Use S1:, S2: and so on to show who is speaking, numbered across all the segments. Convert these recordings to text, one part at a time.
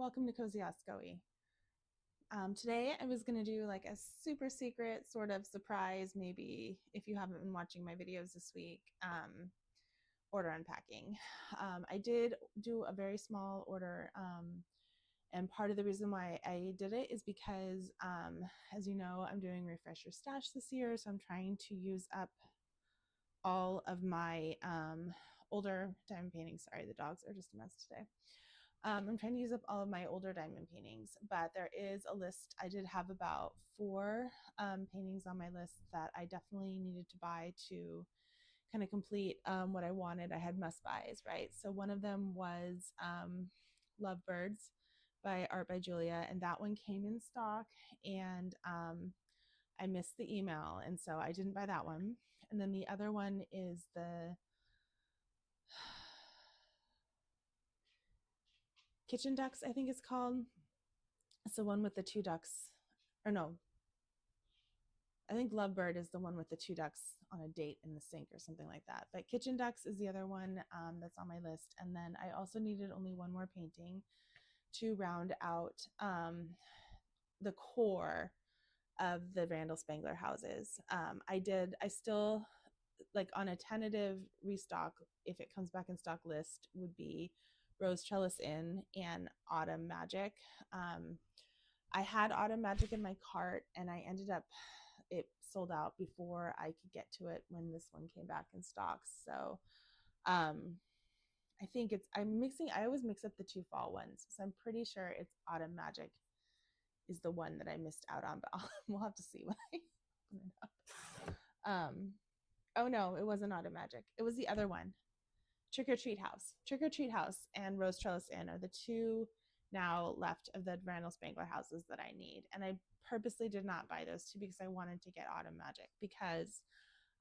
S1: welcome to Cozy Oscoey. Today I was going to do like a super secret sort of surprise, maybe if you haven't been watching my videos this week, order unpacking. I did do a very small order, and part of the reason why I did it is because, as you know, I'm doing Refresh Your Stash this year, so I'm trying to use up all of my older diamond paintings. Sorry, the dogs are just a mess today. I'm trying to use up all of my older diamond paintings, but there is a list. I did have about 4 paintings on my list that I definitely needed to buy to kind of complete what I wanted. I had must buys, right? So one of them was Lovebirds by Art by Julia, and that one came in stock, and I missed the email, and so I didn't buy that one. And then the other one is the Kitchen Ducks, I think it's called. It's the one with the 2 ducks. Or no, I think Lovebird is the one with the 2 ducks on a date in the sink or something like that. But Kitchen Ducks is the other one that's on my list. And then I also needed only one more painting to round out the core of the Randall Spangler houses. I still, like, on a tentative restock, if it comes back in stock list, would be Rose Trellis Inn and Autumn Magic. I had Autumn Magic in my cart, and I ended up, it sold out before I could get to it when this one came back in stock. So I think I always mix up the 2 fall ones. So I'm pretty sure it's Autumn Magic is the one that I missed out on, but we'll have to see when I open it up. Oh no, it wasn't Autumn Magic. It was the other one. Trick or Treat House. Trick or Treat House and Rose Trellis Inn are the 2 now left of the Randall Spangler houses that I need. And I purposely did not buy those 2 because I wanted to get Autumn Magic, because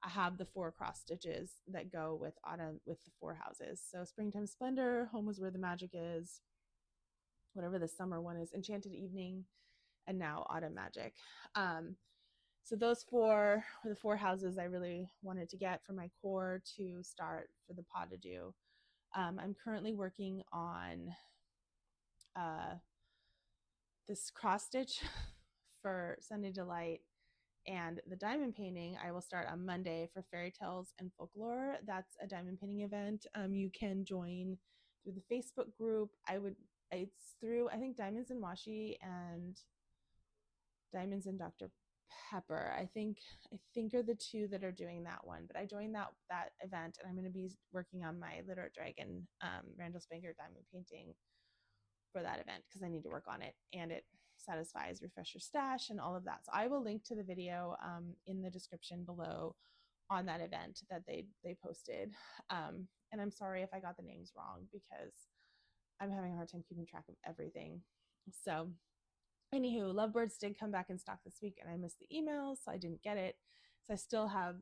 S1: I have the 4 cross stitches that go with the 4 houses. So Springtime Splendor, Home is Where the Magic Is, whatever the summer one is, Enchanted Evening, and now Autumn Magic. So those 4 were the 4 houses I really wanted to get for my core to start for the pas de deux. I'm currently working on this cross stitch for Sunday Delight, and the diamond painting I will start on Monday for Fairy Tales and Folklore. That's a diamond painting event. You can join through the Facebook group. It's through, I think, Diamonds and Washi and Diamonds and Dr. Pepper, I think are the 2 that are doing that one. But I joined that event, and I'm going to be working on my Literate Dragon Randall Spangler diamond painting for that event, because I need to work on it, and it satisfies Refresh Your Stash and all of that. So I will link to the video in the description below on that event that they posted. And I'm sorry if I got the names wrong, because I'm having a hard time keeping track of everything. So anywho, Lovebirds did come back in stock this week, and I missed the emails, so I didn't get it. So I still have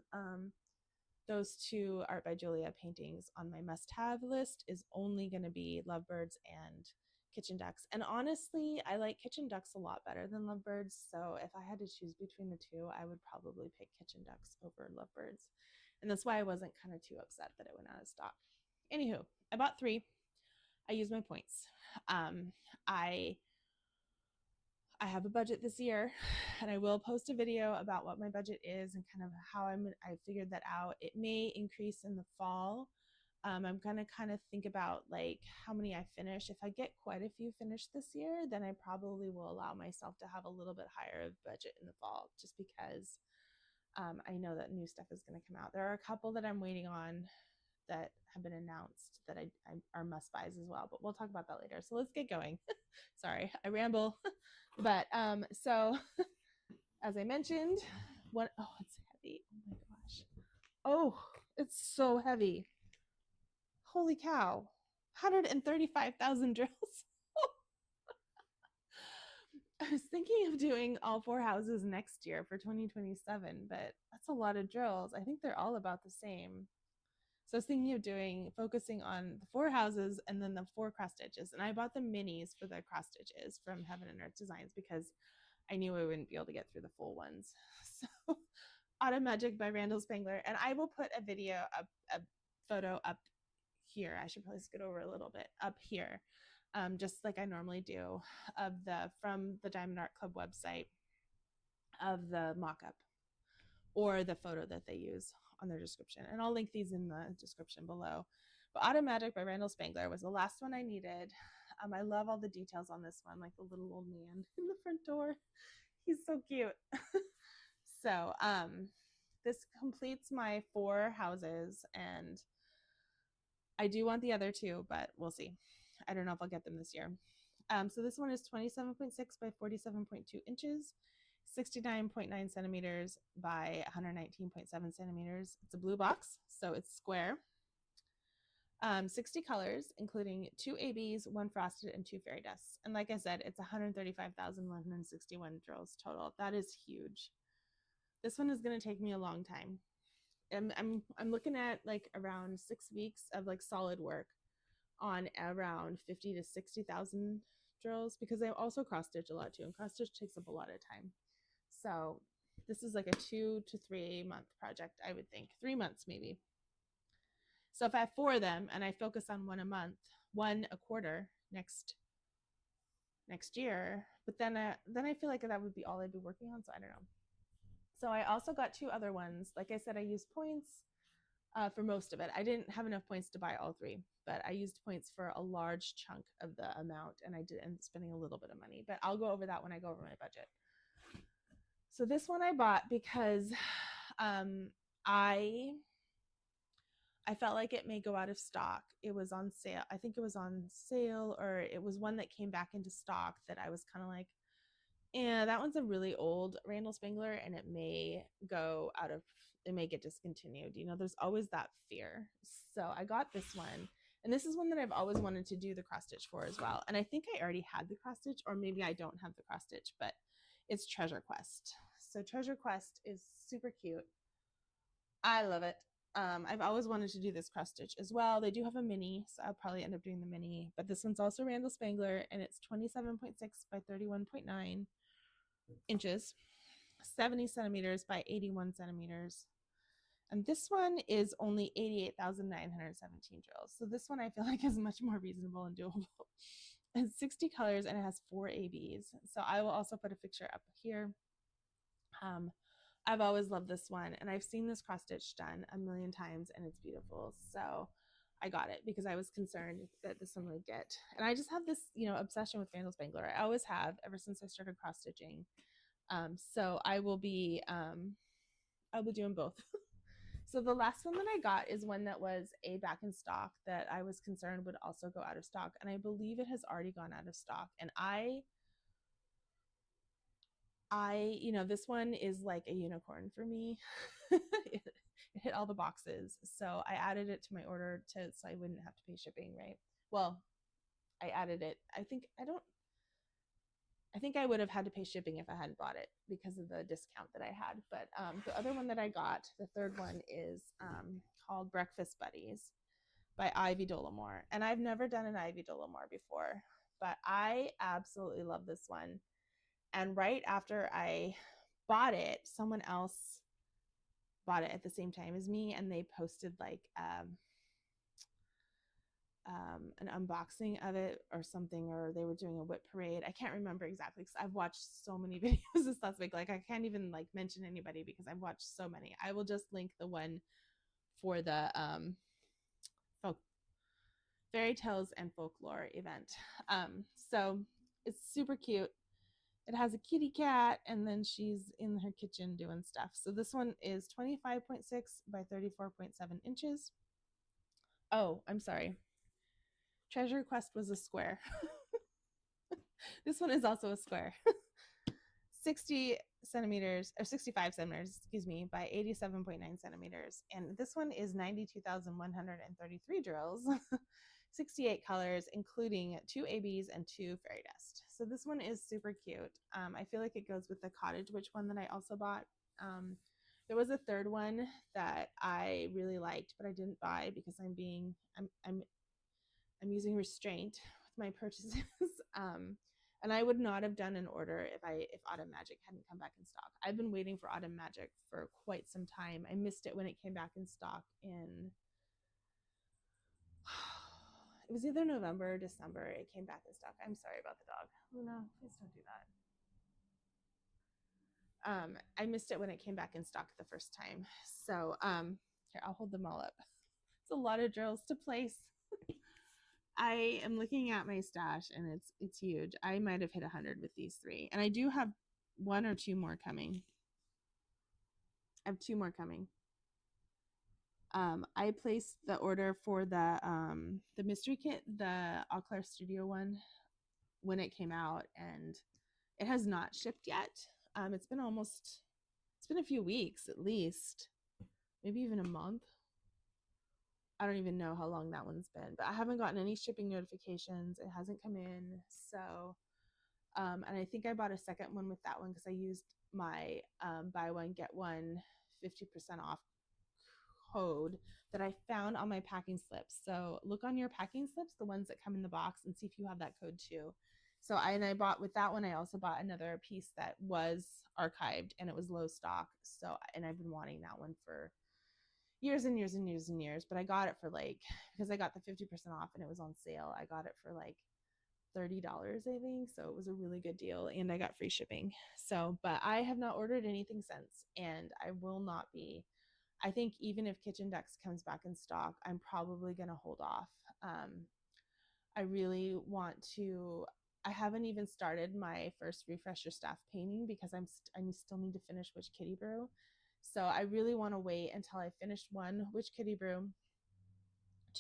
S1: those 2 Art by Julia paintings on my must-have list. Is only going to be Lovebirds and Kitchen Ducks. And honestly, I like Kitchen Ducks a lot better than Lovebirds. So if I had to choose between the 2, I would probably pick Kitchen Ducks over Lovebirds. And that's why I wasn't kind of too upset that it went out of stock. Anywho, I bought 3. I used my points. I have a budget this year, and I will post a video about what my budget is and kind of how I figured that out. It may increase in the fall. I'm gonna kind of think about like how many I finish. If I get quite a few finished this year, then I probably will allow myself to have a little bit higher budget in the fall, just because I know that new stuff is going to come out. There are a couple that I'm waiting on that have been announced that I are must buys as well, but we'll talk about that later. So let's get going. Sorry, I ramble. But so as I mentioned, it's heavy. Oh my gosh. Oh, it's so heavy. Holy cow. 135,000 drills. I was thinking of doing all 4 houses next year for 2027, but that's a lot of drills. I think they're all about the same. So I was thinking of focusing on the 4 houses and then the 4 cross stitches. And I bought the minis for the cross stitches from Heaven and Earth Designs, because I knew I wouldn't be able to get through the full ones. So Autumn Magic by Randall Spangler. And I will put a video, a photo up here. I should probably scoot over a little bit up here just like I normally do, from the Diamond Art Club website, of the mock-up or the photo that they use on their description. And I'll link these in the description below. But Autumn Magic by Randall Spangler was the last one I needed. I love all the details on this one, like the little old man in the front door. He's so cute. So this completes my 4 houses, and I do want the other 2, but we'll see. I don't know if I'll get them this year. So this one is 27.6 by 47.2 inches, 69.9 centimeters by 119.7 centimeters. It's a blue box, so it's square. 60 colors, including 2 ABs, 1 frosted, and 2 fairy dusts. And like I said, it's 135,161 drills total. That is huge. This one is going to take me a long time. I'm looking at like around 6 weeks of like solid work on around 50 to 60,000 drills, because I also cross stitch a lot too, and cross stitch takes up a lot of time. So this is like a 2 to 3 month project, I would think. 3 months maybe. So if I have 4 of them and I focus on 1 a month, 1 a quarter next year, but then I feel like that would be all I'd be working on. So I don't know. So I also got 2 other ones. Like I said, I used points for most of it. I didn't have enough points to buy all 3, but I used points for a large chunk of the amount, and I did end up spending a little bit of money. But I'll go over that when I go over my budget. So this one I bought because I felt like it may go out of stock. It was on sale. I think it was on sale, or it was one that came back into stock that I was kind of like, yeah, that one's a really old Randall Spangler, and it may get discontinued. You know, there's always that fear. So I got this one, and this is one that I've always wanted to do the cross stitch for as well. And I think I already had the cross stitch, or maybe I don't have the cross stitch, but it's Treasure Quest. So Treasure Quest is super cute. I love it. I've always wanted to do this cross stitch as well. They do have a mini, so I'll probably end up doing the mini, but this one's also Randall Spangler, and it's 27.6 by 31.9 inches, 70 centimeters by 81 centimeters. And this one is only 88,917 drills. So this one I feel like is much more reasonable and doable. It's 60 colors, and it has 4 ABs. So I will also put a picture up here. I've always loved this one, and I've seen this cross stitch done a million times, and it's beautiful. So I got it because I was concerned that this one would get. And I just have this, obsession with Randall Spangler. I always have, ever since I started cross stitching. So I will be doing both. So the last one that I got is one that was a back in stock that I was concerned would also go out of stock, and I believe it has already gone out of stock. And I this one is like a unicorn for me. it hit all the boxes. So I added it to my order so I wouldn't have to pay shipping, right? Well, I added it. I think I would have had to pay shipping if I hadn't bought it because of the discount that I had. But the other one that I got, the third one, is called Breakfast Buddies by Ivy Dollamore. And I've never done an Ivy Dollamore before, but I absolutely love this one. And right after I bought it, someone else bought it at the same time as me, and they posted like an unboxing of it or something, or they were doing a whip parade. I can't remember exactly because I've watched so many videos this last week. Like I can't even like mention anybody because I've watched so many. I will just link the one for the fairy tales and folklore event. So it's super cute. It has a kitty cat, and then she's in her kitchen doing stuff. So this one is 25.6 by 34.7 inches. Oh, I'm sorry. Treasure Quest was a square. This one is also a square. 60 centimeters, or 65 centimeters, excuse me, by 87.9 centimeters. And this one is 92,133 drills. 68 colors, including 2 ABs and 2 fairy dust. So this one is super cute. I feel like it goes with the cottage witch one that I also bought. There was a third one that I really liked, but I didn't buy because I'm using restraint with my purchases. And I would not have done an order if Autumn Magic hadn't come back in stock. I've been waiting for Autumn Magic for quite some time. I missed it when it came back in stock It was either November or December. It came back in stock. I'm sorry about the dog. Luna, please don't do that. I missed it when it came back in stock the first time. So here, I'll hold them all up. It's a lot of drills to place. I am looking at my stash and it's huge. I might have hit 100 with these 3. And I do have 1 or 2 more coming. I have 2 more coming. I placed the order for the mystery kit, the Eau Claire Studio one, when it came out, and it has not shipped yet. It's been a few weeks at least, maybe even a month. I don't even know how long that one's been, but I haven't gotten any shipping notifications. It hasn't come in. So, and I think I bought a second one with that one because I used my buy one, get one 50% off code that I found on my packing slips. So look on your packing slips, the ones that come in the box, and see if you have that code too. So I bought with that one. I also bought another piece that was archived and it was low stock. So, and I've been wanting that one for years and years and years and years, but I got it for because I got the 50% off and it was on sale. I got it for $30, I think. So it was a really good deal and I got free shipping. So, but I have not ordered anything since, and I will not be. I think even if Kitchen Decks comes back in stock, I'm probably going to hold off. I really want to. I haven't even started my first refresher staff painting because I still need to finish Witch Kitty Brew. So I really want to wait until I finish 1 Witch Kitty Brew,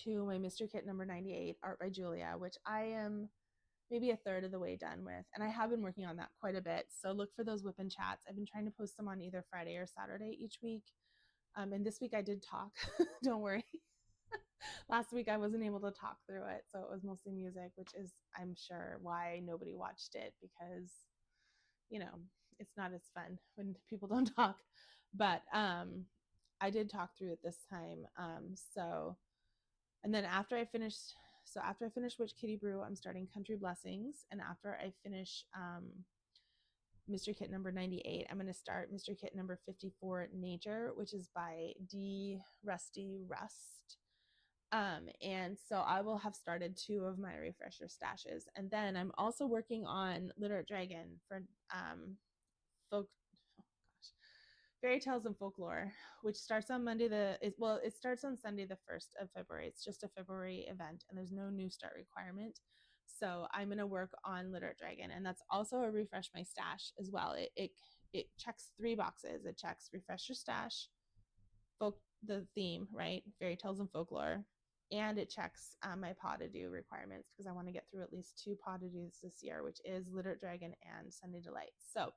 S1: 2 my Mystery Kit number 98, Art by Julia, which I am maybe a third of the way done with. And I have been working on that quite a bit. So look for those whip and chats. I've been trying to post them on either Friday or Saturday each week. And this week I did talk. Don't worry. Last week I wasn't able to talk through it. So it was mostly music, which is, I'm sure, why nobody watched it, because, it's not as fun when people don't talk. But I did talk through it this time. And then after I finish Witch Kitty Brew, I'm starting Country Blessings. And after I finish Mystery Kit number 98, I'm going to start Mystery Kit number 54, Nature, which is by D. Rusty Rust. And so I will have started 2 of my refresher stashes. And then I'm also working on Literate Dragon for Fairy Tales and Folklore, which starts on it starts on Sunday the 1st of February. It's just a February event and there's no new start requirement. So I'm going to work on Literate Dragon, and that's also a refresh my stash as well. It checks 3 boxes. It checks refresh your stash, the theme, right? Fairy Tales and Folklore, and it checks my paw to do requirements because I want to get through at least 2 paw to do's this year, which is Literate Dragon and Sunday Delight. So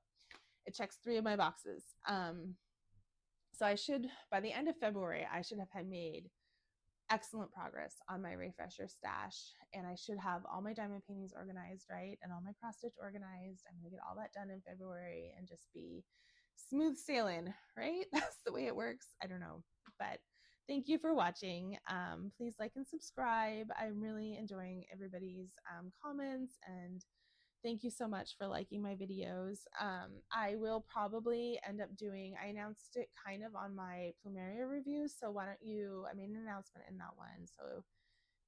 S1: it checks 3 of my boxes. So I should, by the end of February, I should have had made excellent progress on my refresher stash, and I should have all my diamond paintings organized, right? And all my cross stitch organized. I'm going to get all that done in February and just be smooth sailing, right? That's the way it works. I don't know, but thank you for watching. Please like and subscribe. I'm really enjoying everybody's comments, and thank you so much for liking my videos. I will probably end up I announced it kind of on my Plumeria review, so why don't you, I made an announcement in that one. So if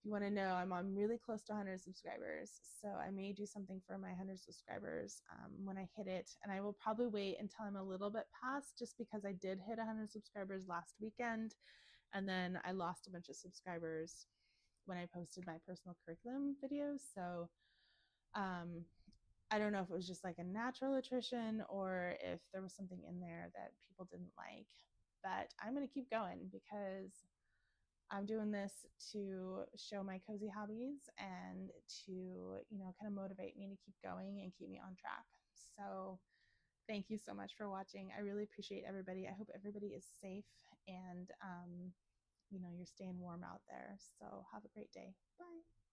S1: you want to know, I'm really close to 100 subscribers. So I may do something for my 100 subscribers when I hit it. And I will probably wait until I'm a little bit past, just because I did hit 100 subscribers last weekend. And then I lost a bunch of subscribers when I posted my personal curriculum videos. So I don't know if it was just like a natural attrition or if there was something in there that people didn't like, but I'm going to keep going because I'm doing this to show my cozy hobbies and to, kind of motivate me to keep going and keep me on track. So thank you so much for watching. I really appreciate everybody. I hope everybody is safe and, you're staying warm out there. So have a great day. Bye.